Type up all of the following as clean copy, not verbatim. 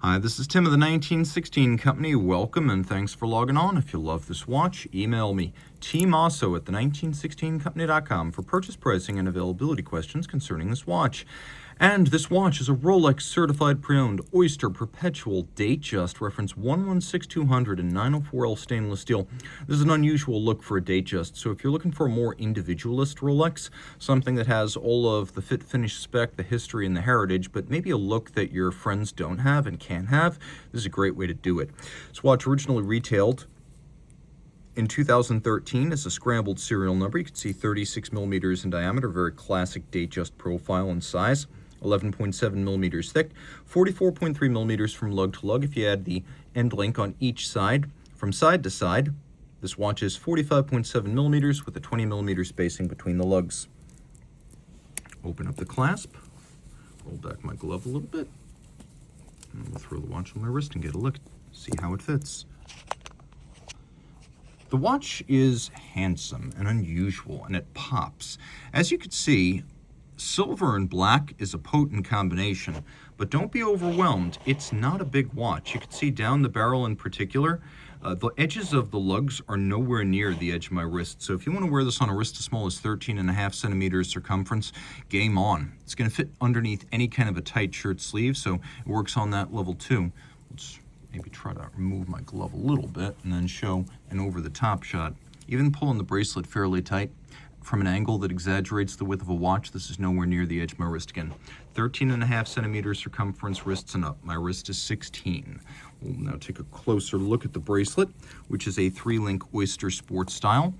Hi, this is Tim of the 1916 Company. Welcome and thanks for logging on. If you love this watch, email me, Team Mosso at the1916company.com for purchase pricing and availability questions concerning this watch. And this watch is a Rolex Certified Pre-Owned Oyster Perpetual Datejust, reference 116200 in 904L stainless steel. This is an unusual look for a Datejust, so if you're looking for a more individualist Rolex, something that has all of the fit, finish, spec, the history, and the heritage, but maybe a look that your friends don't have and can't have, this is a great way to do it. This watch originally retailed in 2013 as a scrambled serial number. You can see 36 millimeters in diameter, very classic Datejust profile and size. 11.7 millimeters thick, 44.3 millimeters from lug to lug. If you add the end link on each side, from side to side, this watch is 45.7 millimeters with a 20 millimeter spacing between the lugs. Open up the clasp, roll back my glove a little bit, and we'll throw the watch on my wrist and get a look, see how it fits. The watch is handsome and unusual, and it pops. As you can see, silver and black is a potent combination, but don't be overwhelmed. It's not a big watch. You can see down the barrel in particular, the edges of the lugs are nowhere near the edge of my wrist. So if you want to wear this on a wrist as small as 13.5 centimeters circumference, game on. It's going to fit underneath any kind of a tight shirt sleeve, so it works on that level too. Let's maybe try to remove my glove a little bit and then show an over-the-top shot. Even pulling the bracelet fairly tight from an angle that exaggerates the width of a watch, this is nowhere near the edge of my wrist again. 13.5 centimeters circumference, wrists and up. My wrist is 16. We'll now take a closer look at the bracelet, which is a 3-link oyster sports style.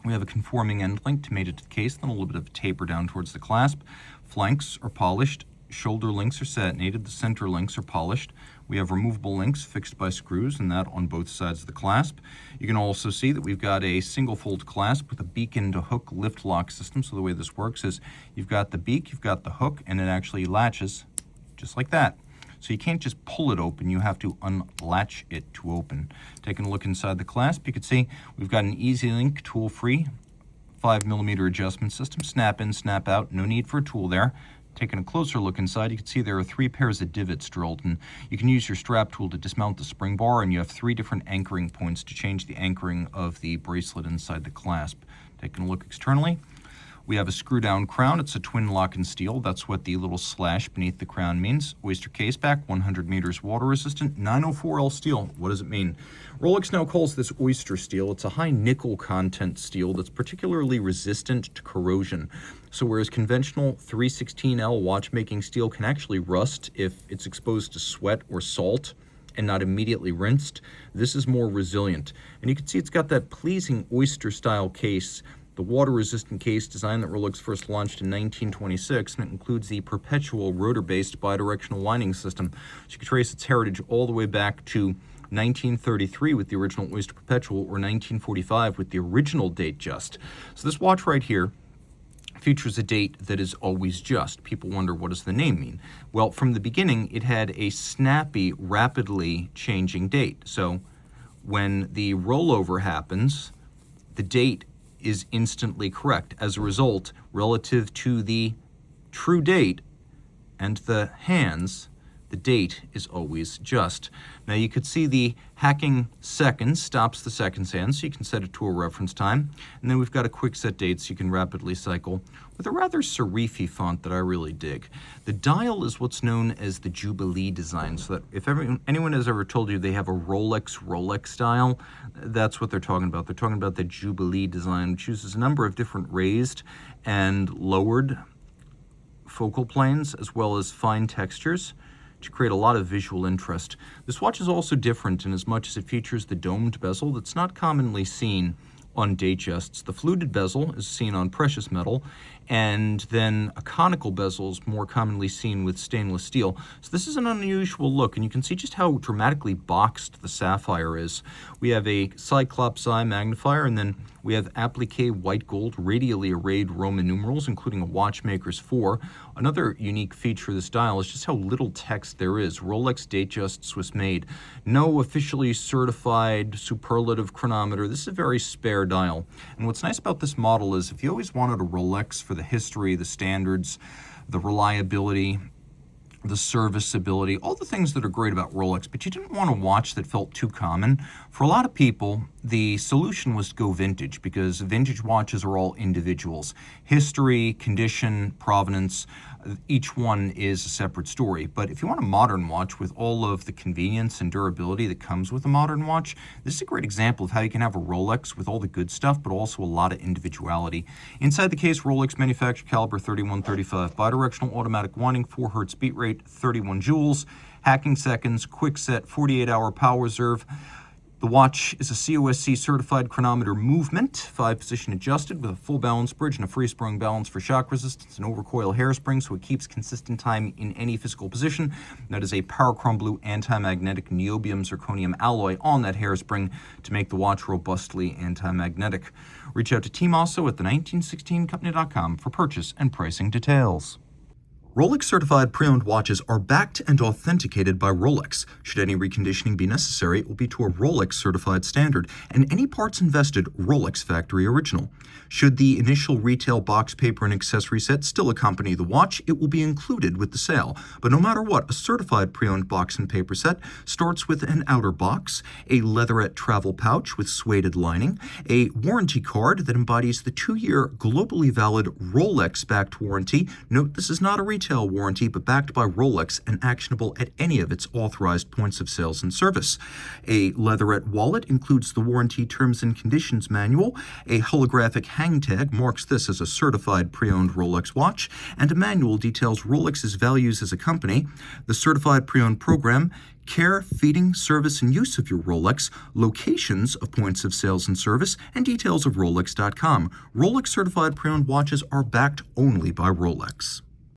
We have a conforming end link to mate it to the case, then a little bit of a taper down towards the clasp. Flanks are polished. Shoulder links are satinated, the center links are polished. We have removable links fixed by screws, and that on both sides of the clasp. You can also see that we've got a single fold clasp with a beacon to hook lift lock system. So the way this works is you've got the beak, you've got the hook, and it actually latches just like that. So you can't just pull it open, you have to unlatch it to open. Taking a look inside the clasp, you can see we've got an easy link, tool-free, 5 millimeter adjustment system, snap in, snap out, no need for a tool there. Taking a closer look inside, you can see there are 3 pairs of divots drilled, and you can use your strap tool to dismount the spring bar, and you have 3 different anchoring points to change the anchoring of the bracelet inside the clasp. Taking a look externally, we have a screw-down crown. It's a twin lock and steel. That's what the little slash beneath the crown means. Oyster case back, 100 meters water resistant, 904L steel. What does it mean? Rolex now calls this oyster steel. It's a high nickel content steel that's particularly resistant to corrosion. So whereas conventional 316L watchmaking steel can actually rust if it's exposed to sweat or salt and not immediately rinsed, this is more resilient. And you can see it's got that pleasing oyster style case, the water-resistant case design that Rolex first launched in 1926, and it includes the perpetual rotor-based bidirectional winding system. So you can trace its heritage all the way back to 1933 with the original Oyster Perpetual, or 1945 with the original Datejust. So this watch right here features a date that is always just. People wonder, what does the name mean? Well, from the beginning, it had a snappy, rapidly changing date. So when the rollover happens, the date is instantly correct. As a result, relative to the true date and the hands, the date is always just. Now you could see the hacking seconds stops the seconds hand, so you can set it to a reference time. And then we've got a quick set date so you can rapidly cycle with a rather serify font that I really dig. The dial is what's known as the Jubilee design, so that if anyone has ever told you they have a Rolex dial, that's what they're talking about. They're talking about the Jubilee design, which uses a number of different raised and lowered focal planes as well as fine textures to create a lot of visual interest. This watch is also different in as much as it features the domed bezel that's not commonly seen on Datejusts. The fluted bezel is seen on precious metal, and then a conical bezel is more commonly seen with stainless steel. So this is an unusual look, and you can see just how dramatically boxed the sapphire is. We have a Cyclops eye magnifier, and then we have applique white gold radially arrayed Roman numerals, including a watchmaker's 4. Another unique feature of this dial is just how little text there is. Rolex Datejust Swiss made. No officially certified superlative chronometer. This is a very spare dial. And what's nice about this model is if you always wanted a Rolex for the history, the standards, the reliability, the serviceability, all the things that are great about Rolex, but you didn't want a watch that felt too common. For a lot of people, the solution was to go vintage, because vintage watches are all individuals. History, condition, provenance, each one is a separate story. But if you want a modern watch with all of the convenience and durability that comes with a modern watch, this is a great example of how you can have a Rolex with all the good stuff, but also a lot of individuality. Inside the case, Rolex manufactured caliber 3135, bidirectional automatic winding, 4 Hz beat rate, 31 joules, hacking seconds, quick set, 48-hour power reserve. The watch is a COSC certified chronometer movement, 5-position adjusted with a full balance bridge and a free sprung balance for shock resistance and overcoil hairspring, so it keeps consistent time in any physical position. That is a Powerchrome Blue anti-magnetic niobium zirconium alloy on that hairspring to make the watch robustly anti-magnetic. Reach out to Team Mosso at the1916company.com for purchase and pricing details. Rolex Certified Pre-Owned watches are backed and authenticated by Rolex. Should any reconditioning be necessary, it will be to a Rolex Certified standard, and any parts invested Rolex Factory Original. Should the initial retail box paper and accessory set still accompany the watch, it will be included with the sale. But no matter what, a Certified Pre-Owned box and paper set starts with an outer box, a leatherette travel pouch with suede lining, a warranty card that embodies the 2-year globally valid Rolex-backed warranty. Note, this is not a retail warranty, but backed by Rolex and actionable at any of its authorized points of sales and service. A leatherette wallet includes the warranty terms and conditions manual. A holographic hang tag marks this as a certified pre-owned Rolex watch, and a manual details Rolex's values as a company. The certified pre-owned program: care, feeding, service, and use of your Rolex, locations of points of sales and service, and details of Rolex.com. Rolex certified pre-owned watches are backed only by Rolex.